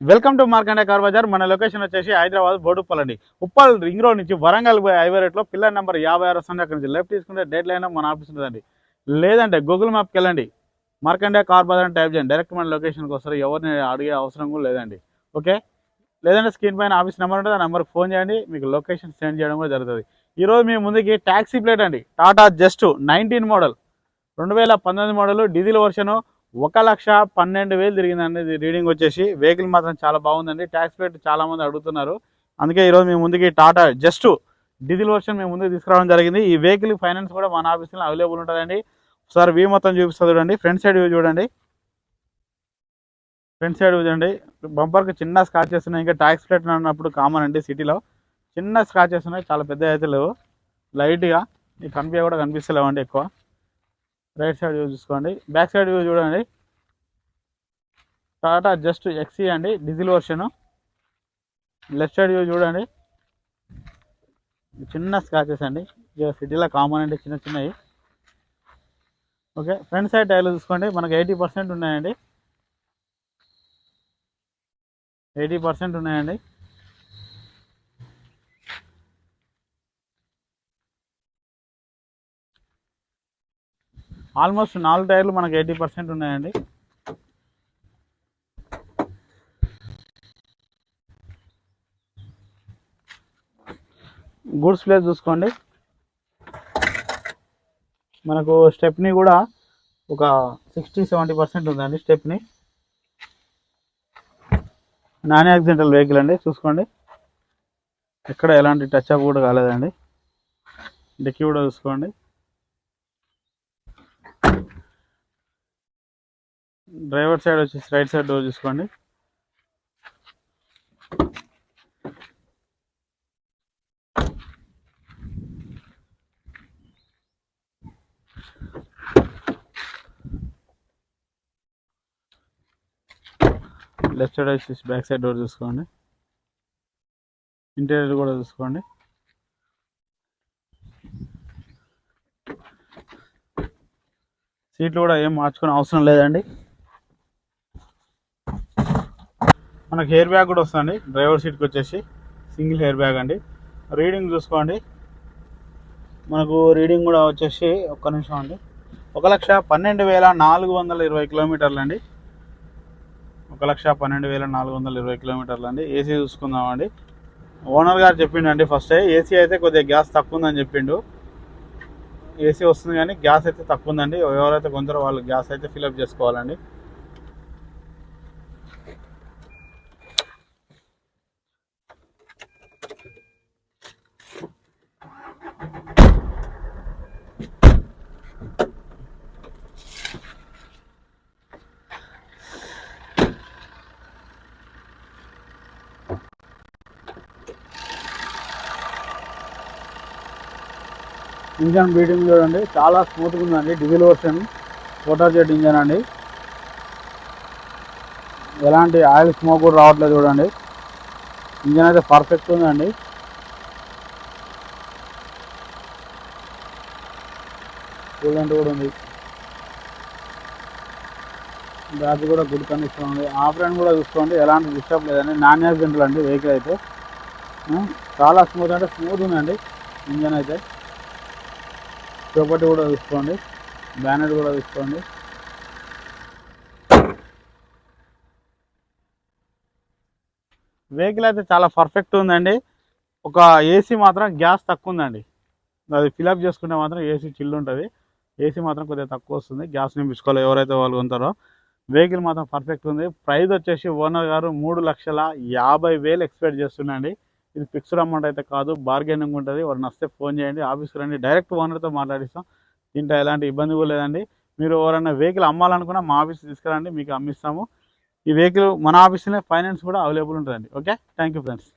Welcome to Markande car bazaar. మన location వచ్చేసి హైదరాబాద్ బోడుప్పల్ అండి. ఉప్పల్ రింగ్ రోడ్ నుంచి వరంగల్ పోయి హైవే రేట్లో పిల్లర్ నెంబర్ 56 వస్తుంది. అక్కడ నుంచి లెఫ్ట్ తీసుకుంటే డెడ్ లైన్ మన ఆఫీస్ ఉంటుందండి. లేదంటే గూగుల్ మ్యాప్కి వెళ్ళండి, మార్కండే కార్ బజార్ అని టైప్ చేయండి, డైరెక్ట్ మన లొకేషన్కి వస్తారు. ఎవరిని అడిగే అవసరం కూడా లేదండి. ఓకే, లేదంటే స్క్రీన్ పైన ఆఫీస్ నెంబర్ ఉంటుంది, ఆ నెంబర్కి ఫోన్ చేయండి, మీకు లొకేషన్ సెండ్ చేయడం కూడా జరుగుతుంది. ఈరోజు మీ ముందుకి ట్యాక్సీ ప్లేట్ అండి, Tata just 19 model, 2019 model, diesel వర్షను, 1,12,000 తిరిగిందండి. ఇది రీడింగ్ వచ్చేసి వెహికల్ మాత్రం చాలా బాగుందండి. ట్యాక్స్ ప్లేట్ చాలా మంది అడుగుతున్నారు, అందుకే ఈరోజు మేము ముందుకి టాటా జస్ట్ డీజిల్ వర్షన్ మేము ముందుకు తీసుకురావడం జరిగింది. ఈ వెహికల్ ఫైనాన్స్ కూడా మన ఆఫీస్లో అవైలబుల్ ఉంటుందండి. ఒకసారి వ్యూ మొత్తం చూపిస్తుంది చూడండి. ఫ్రంట్ సైడ్ వ్యూ చూడండి, ఫ్రంట్ సైడ్ చూడండి. బంపర్కి చిన్న స్క్రాచెస్ ఉన్నాయి. ఇంకా ట్యాక్స్ ప్లేట్ అన్నప్పుడు కామన్ అండి, సిటీలో చిన్న స్క్రాచెస్ ఉన్నాయి, చాలా పెద్ద అయితే లేవు, లైట్గా ఈ కూడా కనిపిస్తలేవండి ఎక్కువ. రైట్ సైడ్ వ్యూ చూసుకోండి, బ్యాక్ సైడ్ వ్యూ చూడండి. టాటా జస్ట్ ఎక్సీ అండి, diesel version. Left side view చూడండి, చిన్న స్క్రాచెస్ అండి, ఇక సిటీలో కామన్ అంటే చిన్న చిన్నవి. ఓకే, ఫ్రంట్ సైడ్ టైర్లు చూసుకోండి, మనకు 80% ఉన్నాయండి, 80% ఉన్నాయండి. ఆల్మోస్ట్ 4 టైర్లు మనకు 80% ఉన్నాయండి. గూడ్స్ ప్లేస్ చూసుకోండి, మనకు స్టెప్ని కూడా ఒక 60-70% ఉందండి. స్టెప్ని నాన్ యాక్సిడెంటల్ వెహికల్ అండి, చూసుకోండి, ఎక్కడ ఎలాంటి టచ్ అప్ కూడా కాలేదండి. డిక్కీ కూడా చూసుకోండి. డ్రైవర్ సైడ్ వచ్చేసి రైట్ సైడ్ డోర్ చూసుకోండి. లెఫ్ట్ సైడ్ వచ్చేసి బ్యాక్ సైడ్ డోర్ చూసుకోండి. ఇంటీరియర్ కూడా చూసుకోండి. సీట్లు కూడా ఏం మార్చుకునే అవసరం లేదండి. మనకు హెయిర్ బ్యాగ్ కూడా వస్తుంది డ్రైవర్ సీట్కి వచ్చేసి, సింగిల్ హెయిర్ బ్యాగ్ అండి. రీడింగ్ చూసుకోండి, మనకు రీడింగ్ కూడా వచ్చేసి ఒక్క నిమిషం అండి, 1,12,420 కిలోమీటర్లు అండి, 1,12,420 కిలోమీటర్లు అండి. ఏసీ చూసుకుందామండి. ఓనర్ గారు చెప్పిండండి ఫస్ట్ ఏసీ అయితే కొద్దిగా గ్యాస్ తక్కువ ఉందని చెప్పిండు. ఏసీ వస్తుంది కానీ గ్యాస్ అయితే తక్కువ ఉందండి. ఎవరైతే కొందరో వాళ్ళు గ్యాస్ అయితే ఫిల్అప్ చేసుకోవాలండి. ఇంజన్ బీటింగ్ చూడండి, చాలా స్మూత్గా ఉందండి. Diesel version water jet engine అండి, ఎలాంటి ఆయిల్ స్మోక్ కూడా రావట్లేదు చూడండి. ఇంజన్ అయితే పర్ఫెక్ట్ ఉందండి. కూలెంట్ కూడా ఉంది, బ్యాగ్ కూడా గుడ్ కండిషన్ ఉంది. ఆఫ్రెండ్ కూడా చూసుకోండి, ఎలాంటి డిస్టర్బ్ లేదండి. నాన్ యాక్సిడెంటల్ అండి వెహికల్ అయితే, చాలా స్మూత్ అంటే స్మూత్ ఉందండి ఇంజన్ అయితే. ప్రాపర్టీ కూడా చూసుకోండి, బ్యానెట్ కూడా చూసుకోండి. వెహికల్ అయితే చాలా పర్ఫెక్ట్ ఉందండి. ఒక ఏసీ మాత్రం గ్యాస్ తక్కువ ఉందండి, అది ఫిలప్ చేసుకుంటే మాత్రం ఏసీ చిల్లు ఉంటుంది. ఏసీ మాత్రం కొద్దిగా తక్కువ వస్తుంది, గ్యాస్ నింపించుకోవాలి ఎవరైతే వాళ్ళు ఉంటారో. వెహికల్ మాత్రం పర్ఫెక్ట్ ఉంది. ప్రైస్ వచ్చేసి ఓనర్ గారు 3,50,000 ఎక్స్పెక్ట్ చేస్తున్నాండి. ఇది ఫిక్స్డ్ అమౌంట్ అయితే కాదు, బార్గెనింగ్ ఉంటుంది. ఎవరైనా వస్తే ఫోన్ చేయండి, ఆఫీస్కి రండి, డైరెక్ట్ ఓనర్తో మాట్లాడిస్తాం. దీంట్లో ఎలాంటి ఇబ్బంది కూడా లేదండి. మీరు ఎవరైనా వెహికల్ అమ్మాలనుకున్నా మా ఆఫీస్కి తీసుకురండి, మీకు అమ్మిస్తాము. ఈ వెహికల్ మన ఆఫీస్లోనే ఫైనాన్స్ కూడా అవైలబుల్ ఉంటుందండి. Okay, thank you friends.